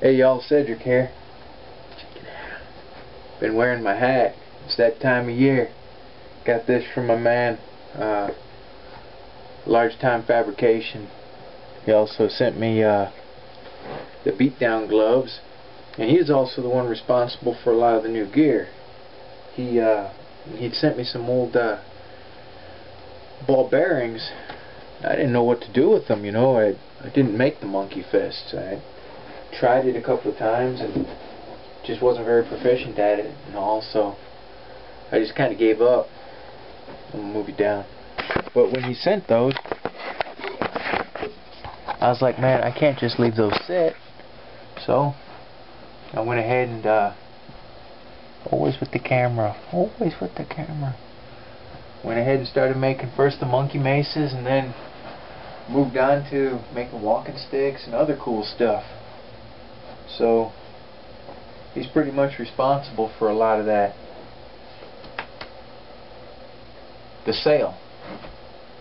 Hey y'all, Cedric here. Been wearing my hat. It's that time of year. Got this from my man, Large Time Fabrication. He also sent me the beatdown gloves, and he is also the one responsible for a lot of the new gear. He'd sent me some old ball bearings. I didn't know what to do with them, you know. I didn't make the monkey fists. I tried it a couple of times and just wasn't very proficient at it, and also I just kind of gave up. I'm gonna move you down. But when he sent those, I was like, man, I can't just leave those sit. So I went ahead and always with the camera, went ahead and started making first the monkey maces, and then moved on to making walking sticks and other cool stuff. So he's pretty much responsible for a lot of that. The sale.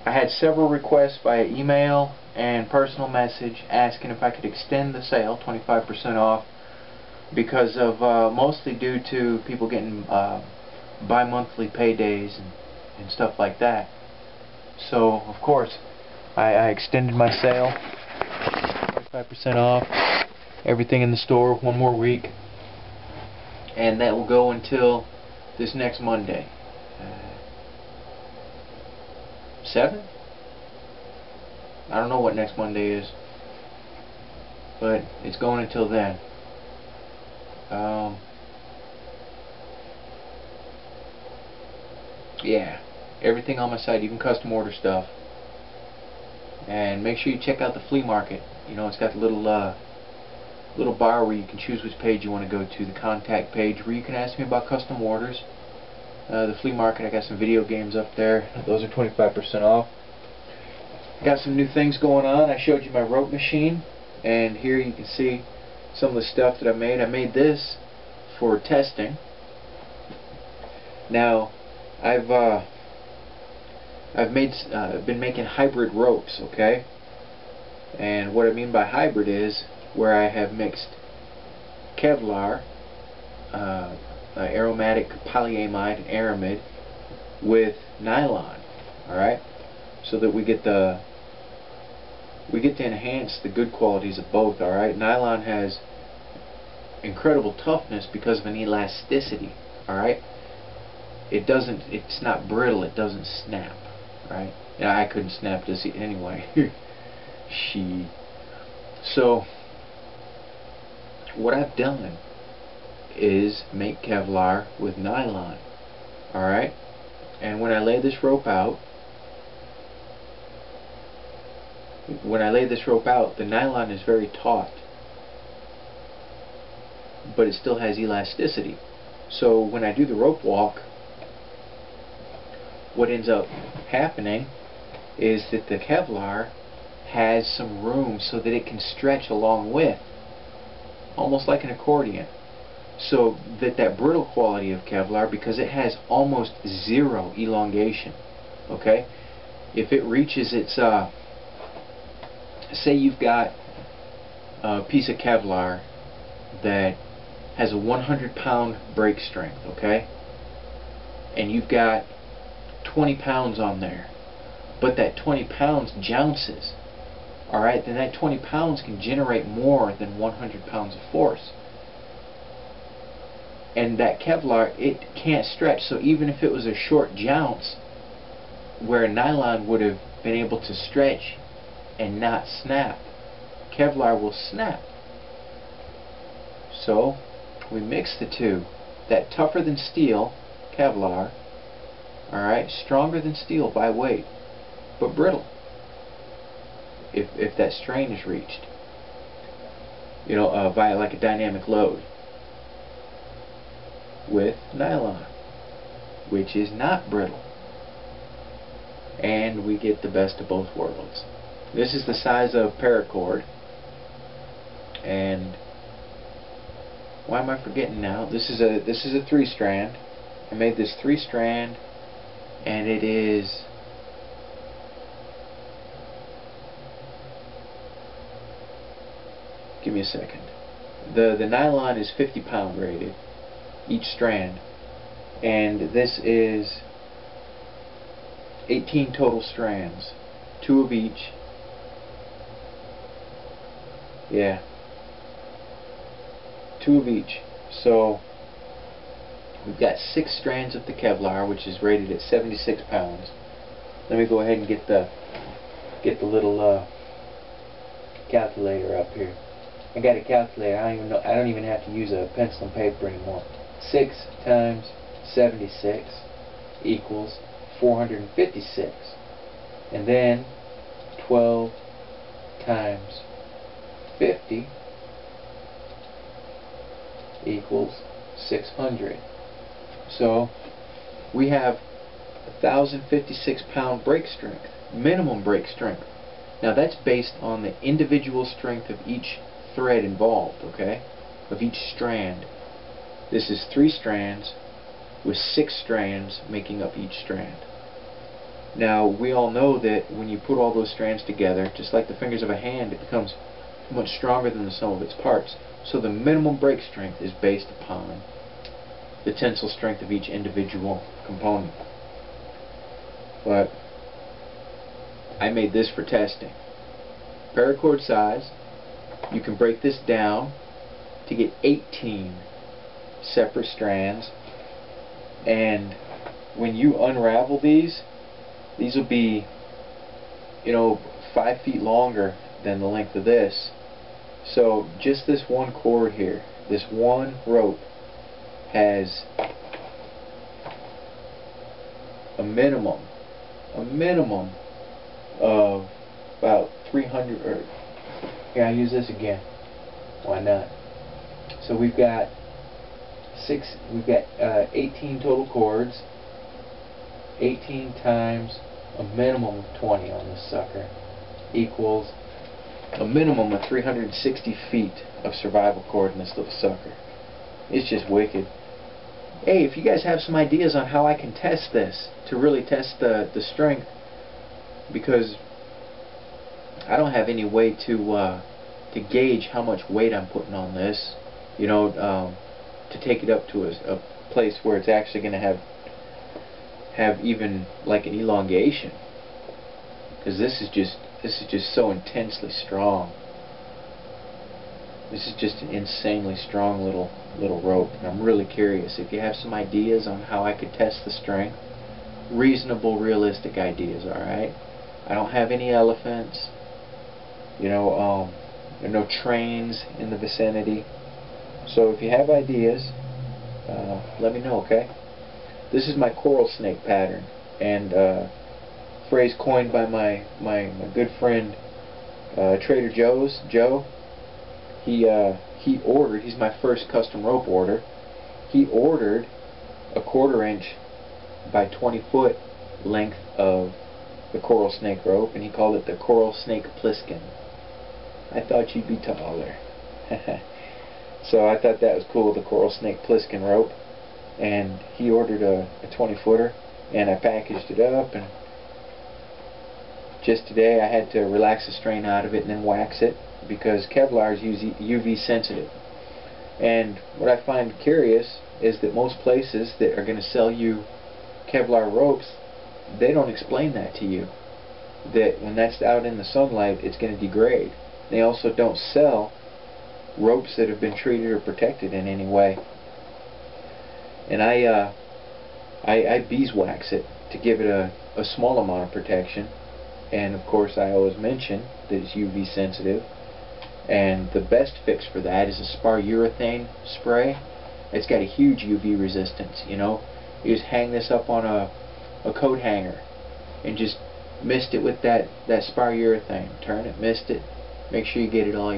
I had several requests via email and personal message asking if I could extend the sale 25% off because of mostly due to people getting bi-monthly paydays and stuff like that. So of course I extended my sale 25% off everything in the store one more week, and that will go until this next Monday. 7th? I don't know what next Monday is, but it's going until then. Yeah, everything on my site, even custom order stuff. And make sure you check out the flea market. You know, it's got the little bar where you can choose which page you want to go to, the contact page where you can ask me about custom orders. The flea market, I got some video games up there. Those are 25% off. Got some new things going on. I showed you my rope machine, and here you can see some of the stuff that I made. I made this for testing. Now I've been making hybrid ropes, okay? And what I mean by hybrid is where I have mixed Kevlar, aromatic polyamide and aramid with nylon, alright? So that we get to enhance the good qualities of both, alright? Nylon has incredible toughness because of an elasticity, alright? It's not brittle, it doesn't snap, right? Yeah, I couldn't snap this anyway. So what I've done is make Kevlar with nylon, alright? And when I lay this rope out, the nylon is very taut, but it still has elasticity. So when I do the rope walk, what ends up happening is that the Kevlar has some room so that it can stretch along with, almost like an accordion. So that brittle quality of Kevlar, because it has almost zero elongation, okay? If it reaches its, say you've got a piece of Kevlar that has a 100-pound break strength, okay? And you've got 20 pounds on there, but that 20 pounds jounces, alright? Then that 20 pounds can generate more than 100 pounds of force. And that Kevlar, it can't stretch, so even if it was a short jounce where nylon would have been able to stretch and not snap, Kevlar will snap. So we mix the two. That tougher than steel Kevlar, alright, stronger than steel by weight, but brittle if that strain is reached, you know, via like a dynamic load, with nylon, which is not brittle, and we get the best of both worlds. This is the size of paracord, and why am I forgetting now? This is a 3-strand. I made this 3-strand, and it is Give me a second. The nylon is 50-pound rated, each strand, and this is 18 total strands, 2 of each. Yeah, 2 of each. So we've got 6 strands of the Kevlar, which is rated at 76 pounds. Let me go ahead and get the little calculator up here. I got a calculator. I don't even have to use a pencil and paper anymore. 6 times 76 equals 456, and then 12 times 50 equals 600. So we have 1,056 pound brake strength, minimum brake strength. Now that's based on the individual strength of each thread involved, okay? Of each strand. This is 3 strands with 6 strands making up each strand. Now we all know that when you put all those strands together, just like the fingers of a hand, it becomes much stronger than the sum of its parts. So the minimum brake strength is based upon the tensile strength of each individual component. But I made this for testing. Paracord size, you can break this down to get 18 separate strands, and when you unravel these will be, 5 feet longer than the length of this. So just this one cord here, this one rope, has a minimum of about 300, or here, I'll use this again, why not? So we've got 18 total cords. 18 times a minimum of 20 on this sucker equals a minimum of 360 feet of survival cord in this little sucker. It's just wicked. Hey, if you guys have some ideas on how I can test this, to really test the strength, because I don't have any way to gauge how much weight I'm putting on this, to take it up to a place where it's actually going to have even like an elongation, because this is just so intensely strong. This is just an insanely strong little rope, and I'm really curious if you have some ideas on how I could test the strength. Reasonable, realistic ideas, alright? I don't have any elephants, there are no trains in the vicinity, so if you have ideas, let me know, okay? This is my coral snake pattern, and phrase coined by my good friend Trader Joe's, Joe. He ordered, he's my first custom rope order, he ordered a 1/4 inch by 20 foot length of the coral snake rope, and he called it the coral snake Pliskin. I thought you'd be taller. So I thought that was cool, the coral snake Pliskin rope, and he ordered a 20-footer, and I packaged it up, and just today I had to relax the strain out of it and then wax it, because Kevlar is UV sensitive. And what I find curious is that most places that are going to sell you Kevlar ropes, they don't explain that to you, that when that's out in the sunlight it's going to degrade. They also don't sell ropes that have been treated or protected in any way. And I beeswax it to give it a small amount of protection, and of course I always mention that it's UV sensitive, and the best fix for that is a spar urethane spray. It's got a huge UV resistance. You just hang this up on a coat hanger and just mist it with that spar urethane. Turn it, mist it, make sure you get it all,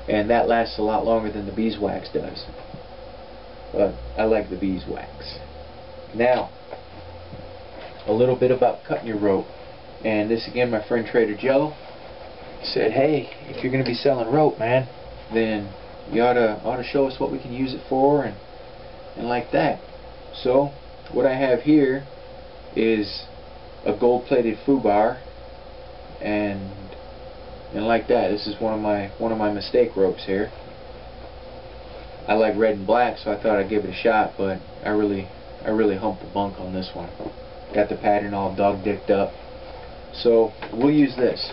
and that lasts a lot longer than the beeswax does. But I like the beeswax. Now, a little bit about cutting your rope. And this again, my friend Trader Joe said, hey, if you're going to be selling rope, man, then you ought to show us what we can use it for, and like that. So what I have here is a gold-plated foobar, and like that. This is one of my mistake ropes here. I like red and black, so I thought I'd give it a shot, but I really humped the bunk on this one. Got the pattern all dog-dicked up. So we'll use this.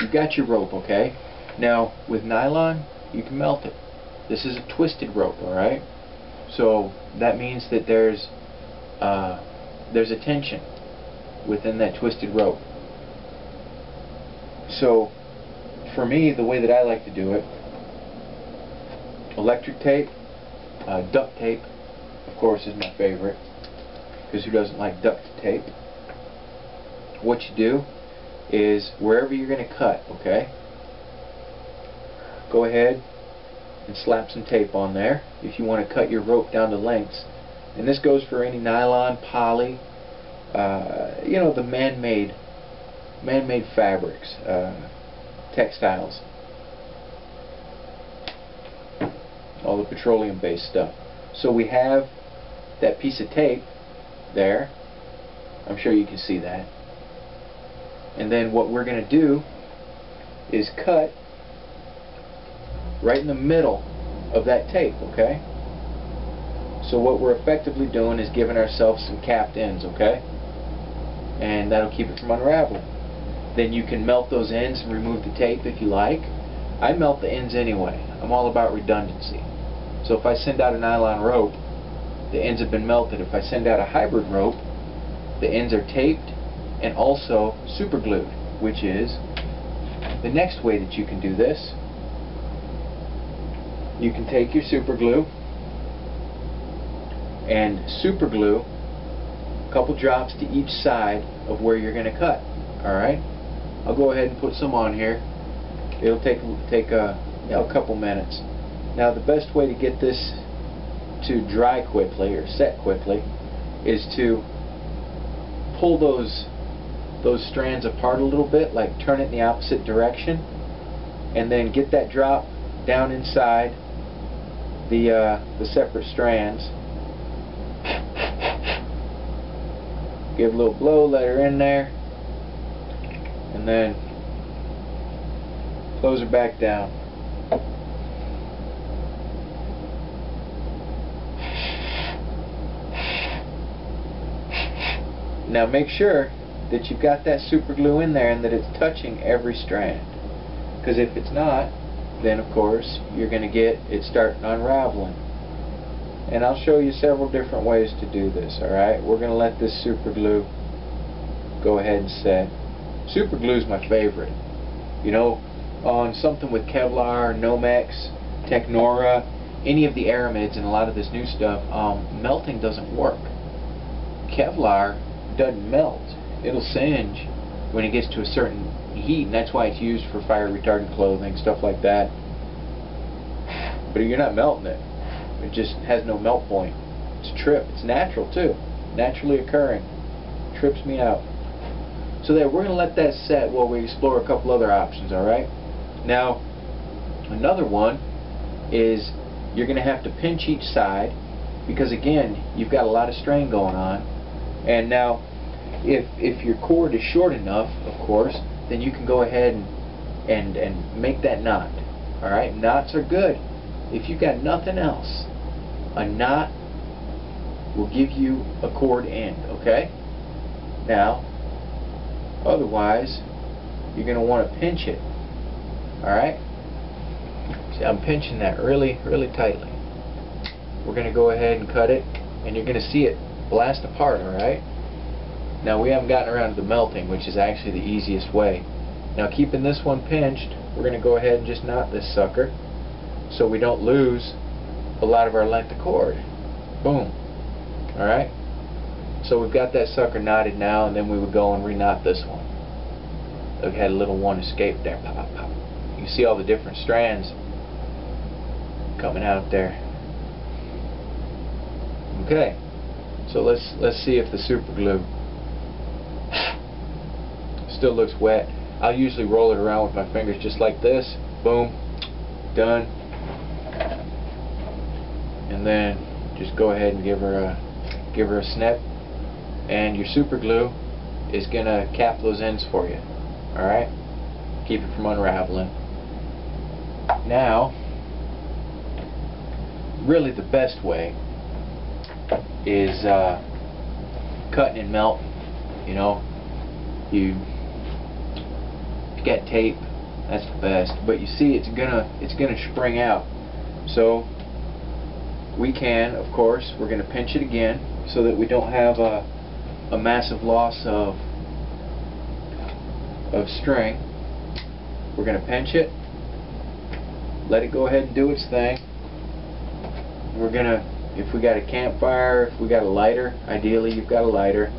You've got your rope, okay? Now with nylon, you can melt it. This is a twisted rope, alright? So that means that there's a tension within that twisted rope. So for me, the way that I like to do it, electric tape, duct tape, of course, is my favorite, because who doesn't like duct tape? What you do is, wherever you're going to cut, okay, go ahead and slap some tape on there if you want to cut your rope down to lengths. And this goes for any nylon, poly, you know, the man-made fabrics, textiles, all the petroleum-based stuff. So we have that piece of tape there. I'm sure you can see that. And then what we're going to do is cut right in the middle of that tape, okay? So what we're effectively doing is giving ourselves some capped ends, okay? And that'll keep it from unraveling. Then you can melt those ends and remove the tape if you like. I melt the ends anyway. I'm all about redundancy. So if I send out a nylon rope, the ends have been melted. If I send out a hybrid rope, the ends are taped and also super glued, which is the next way that you can do this. You can take your super glue and super glue a couple drops to each side of where you're going to cut. Alright? I'll go ahead and put some on here. It'll take a couple minutes. Now the best way to get this to dry quickly or set quickly is to pull those strands apart a little bit, like turn it in the opposite direction, and then get that drop down inside the separate strands. Give a little blow, let her in there, and then close her back down. Now make sure that you've got that super glue in there and that it's touching every strand, because if it's not, then of course you're going to get it starting unraveling. And I'll show you several different ways to do this. Alright, we're going to let this super glue go ahead and set. Super glue is my favorite. You know, on something with Kevlar, Nomex, Technora, any of the aramids and a lot of this new stuff, melting doesn't work. Kevlar doesn't melt. It'll singe when it gets to a certain heat, and that's why it's used for fire retardant clothing, stuff like that. But you're not melting it. It just has no melt point. It's a trip. It's natural too. Naturally occurring. Trips me out. So there, we're going to let that set while we explore a couple other options, alright? Now, another one is you're going to have to pinch each side, because again, you've got a lot of strain going on. And now, if your cord is short enough, of course, then you can go ahead and make that knot. Alright, knots are good. If you've got nothing else, a knot will give you a cord end, okay? Now, otherwise, you're going to want to pinch it. Alright? See, I'm pinching that really, really tightly. We're going to go ahead and cut it, and you're going to see it blast apart, alright? Now, we haven't gotten around to the melting, which is actually the easiest way. Now, keeping this one pinched, we're going to go ahead and just knot this sucker so we don't lose a lot of our length of cord. Boom. Alright? So we've got that sucker knotted now, and then we would go and re-knot this one. Look, had a little one escape there. Pop, pop, pop. You can see all the different strands coming out there. Okay. So let's see if the super glue still looks wet. I'll usually roll it around with my fingers just like this. Boom. Done. And then just go ahead and give her a snip, and your super glue is gonna cap those ends for you. Alright? Keep it from unraveling. Now really the best way is cutting and melting. You know, you got tape, that's the best. But you see, it's gonna spring out. So we can, of course, we're gonna pinch it again so that we don't have a massive loss of string. We're gonna pinch it, let it go ahead and do its thing. We're gonna, if we got a campfire, if we got a lighter, ideally you've got a lighter,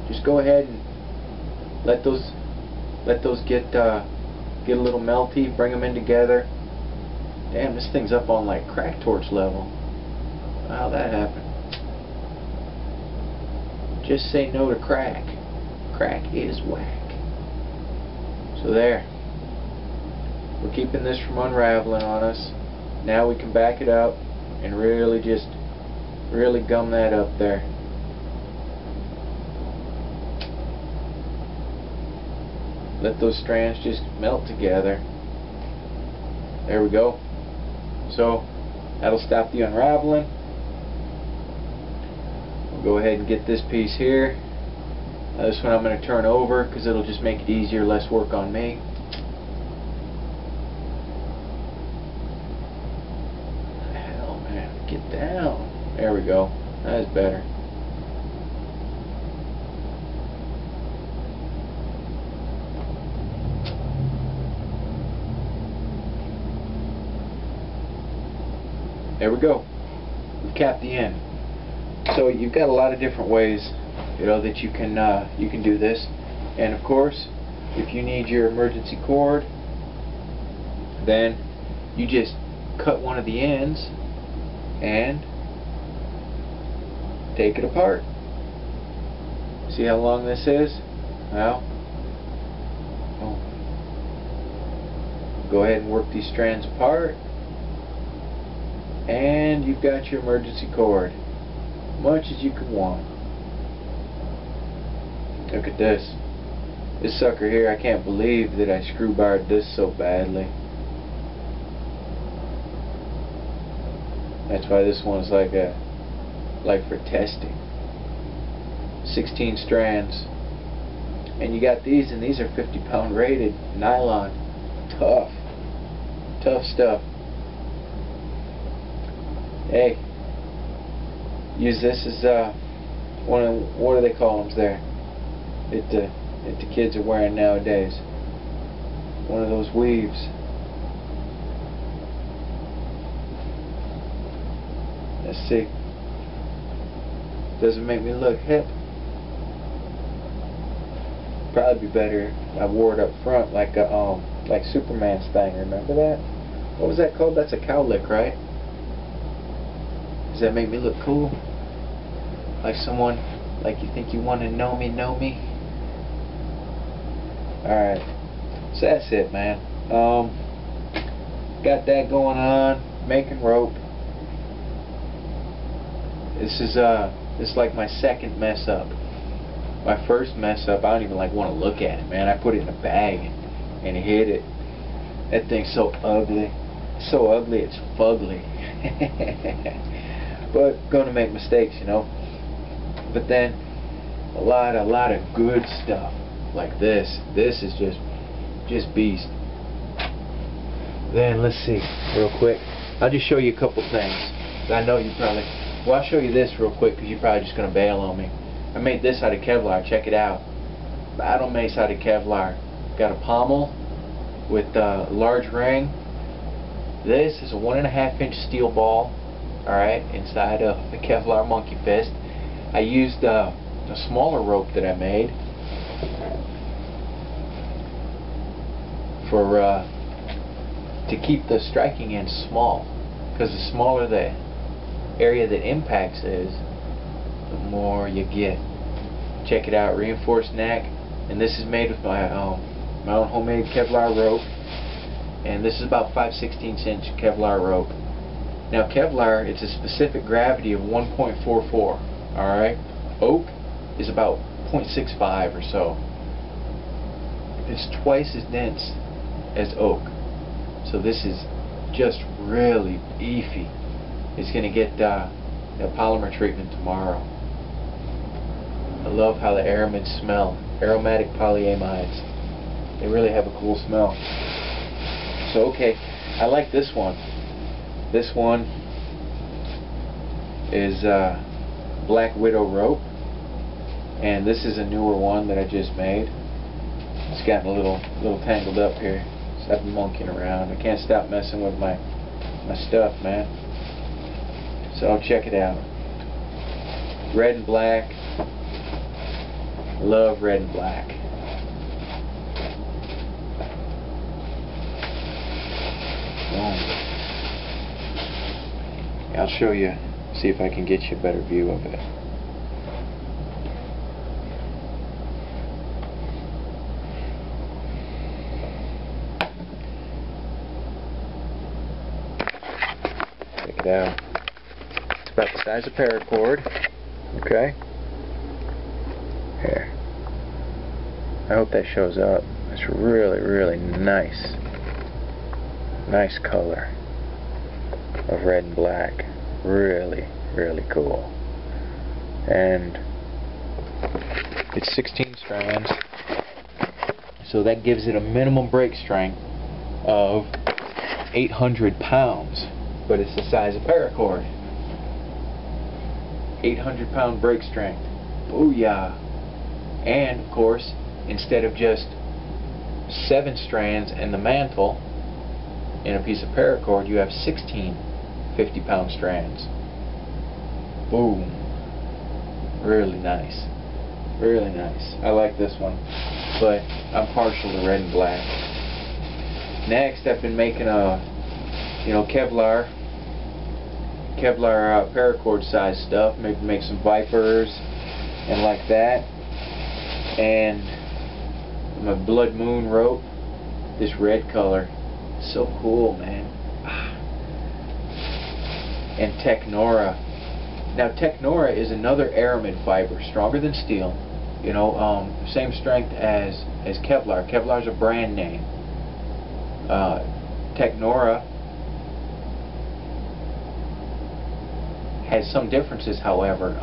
just go ahead and let those get a little melty, bring them in together. Damn, this thing's up on like crack torch level. How'd that happen? Just say no to crack. Crack is whack. So there. We're keeping this from unraveling on us. Now we can back it up and really gum that up there. Let those strands just melt together. There we go. So that'll stop the unraveling. We'll go ahead and get this piece here. Now this one I'm going to turn over because it'll just make it easier, less work on me. Hell, man, get down. There we go. That's better. There we go. We've capped the end. So you've got a lot of different ways, you know, that you can do this. And of course, if you need your emergency cord, then you just cut one of the ends and take it apart. See how long this is? Well, go ahead and work these strands apart. And you've got your emergency cord, much as you could want. Look at this. This sucker here, I can't believe that I screw barred this so badly. That's why this one's like for testing. 16 strands. And you got these, and these are 50-pound rated nylon. Tough stuff. Hey, use this as one of, what do they call them there that the kids are wearing nowadays? One of those weaves. Let's see. Doesn't make me look hip. Probably be better if I wore it up front like Superman's thing. Remember that? What was that called? That's a cowlick, right? Does that make me look cool? Like someone, like you think you want to know me, Alright. So that's it, man. Got that going on. Making rope. This is like my second mess up. My first mess up, I don't even like want to look at it, man. I put it in a bag and hid it. That thing's so ugly. So ugly, it's fugly. But gonna make mistakes, you know. But then a lot of good stuff like this. This is just beast. Then let's see real quick. I'll just show you a couple things. I know you probably. Well, I'll show you this real quick because you're probably just gonna bail on me. I made this out of Kevlar. Check it out. Battle mace out of Kevlar. Got a pommel with a large ring. This is a 1.5-inch steel ball. Alright, inside of the Kevlar monkey fist. I used a smaller rope that I made for to keep the striking end small, because the smaller the area that impacts is, the more you get. Check it out, reinforced neck, and this is made with my own homemade Kevlar rope, and this is about 5/16 inch Kevlar rope. Now Kevlar, it's a specific gravity of 1.44. Alright? Oak is about 0.65 or so. It's twice as dense as oak. So this is just really beefy. is going to get the polymer treatment tomorrow. I love how the aramids smell. Aromatic polyamides. They really have a cool smell. So okay, I like this one. This one is Black Widow rope, and this is a newer one that I just made. It's gotten a little tangled up here, so I've been monkeying around. I can't stop messing with my stuff, man. So check it out. Red and black. Love red and black. I'll show you, see if I can get you a better view of it. Check it out. It's about the size of paracord. Okay. Here. I hope that shows up. It's really, really nice. Nice color of red and black. Really, really cool. And it's 16 strands, so that gives it a minimum break strength of 800 pounds, but it's the size of paracord. 800 pound break strength. Booyah! And of course, instead of just 7 strands in the mantle in a piece of paracord, you have 16 50-pound strands. Boom. Really nice. Really nice. I like this one, but I'm partial to red and black. Next, I've been making a, Kevlar paracord size stuff. Maybe make some Vipers and like that. And my Blood Moon rope, this red color, so cool, man. And Technora. Now Technora is another aramid fiber, stronger than steel. Same strength as Kevlar. Kevlar's a brand name. Technora has some differences, however.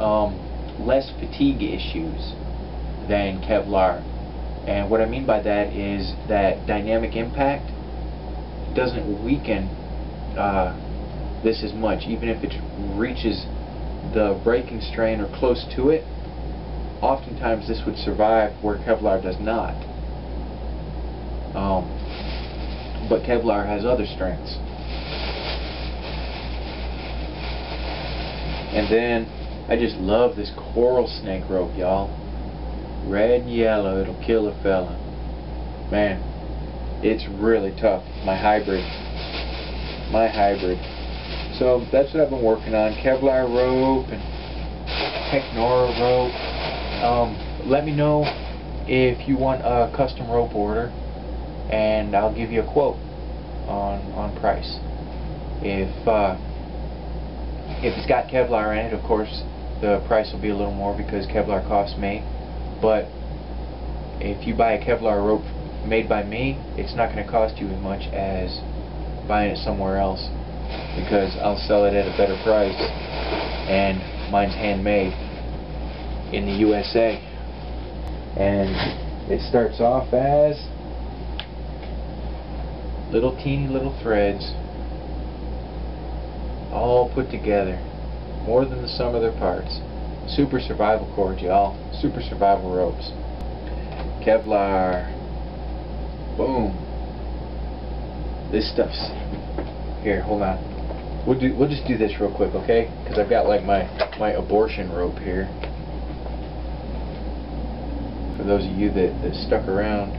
Less fatigue issues than Kevlar. And what I mean by that is that dynamic impact doesn't weaken this as much, even if it reaches the breaking strain or close to it. Oftentimes this would survive where Kevlar does not. But Kevlar has other strengths. And then I just love this coral snake rope, y'all. Red and yellow, it'll kill a fella. Man, it's really tough. My hybrid. So that's what I've been working on. Kevlar rope and Technora rope. Let me know if you want a custom rope order, and I'll give you a quote on price. If it's got Kevlar in it, of course the price will be a little more because Kevlar costs me. But if you buy a Kevlar rope made by me, it's not going to cost you as much as buying it somewhere else, because I'll sell it at a better price, and mine's handmade in the USA. And it starts off as teeny little threads all put together, more than the sum of their parts. Super survival cord, y'all. Super survival ropes. Kevlar. Boom. This stuff's here. Hold on. We'll just do this real quick, okay? Because I've got like my abortion rope here. For those of you that stuck around,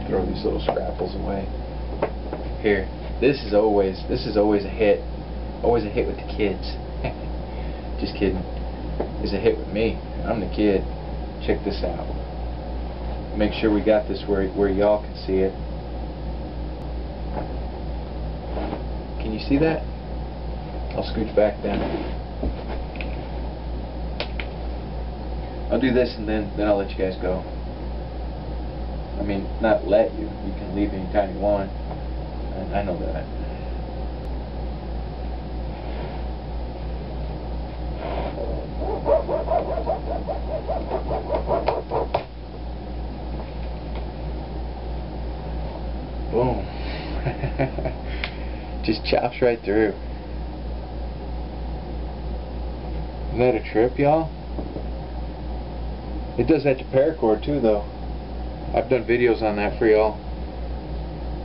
throw these little scrapples away. Here. This is always a hit. Always a hit with the kids. Just kidding. It's a hit with me. I'm the kid. Check this out. Make sure we got this where y'all can see it. Can you see that? I'll scooch back then. I'll do this and then I'll let you guys go. I mean, not let you. You can leave anytime you want. I know that. Just chops right through. Isn't that a trip, y'all? It does that to paracord too, though. I've done videos on that for y'all.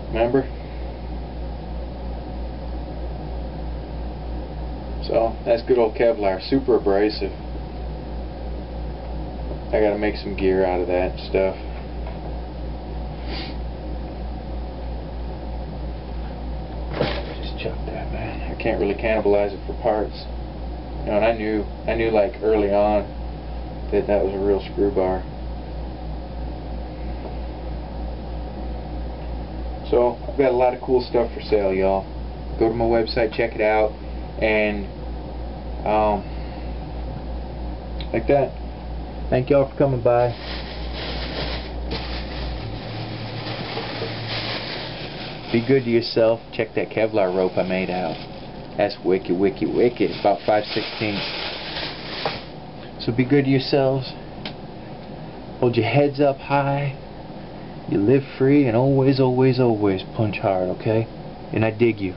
Remember? So that's good old Kevlar, super abrasive. I gotta make some gear out of that stuff. Just chuck that, man. I can't really cannibalize it for parts. You know, and I knew like early on that was a real screw bar. So I've got a lot of cool stuff for sale, y'all. Go to my website, check it out, and like that. Thank y'all for coming by. Be good to yourself. Check that Kevlar rope I made out. That's wicked, wicked, wicked. About 5/16. So be good to yourselves. Hold your heads up high. You live free, and always, always, always punch hard, okay? And I dig you.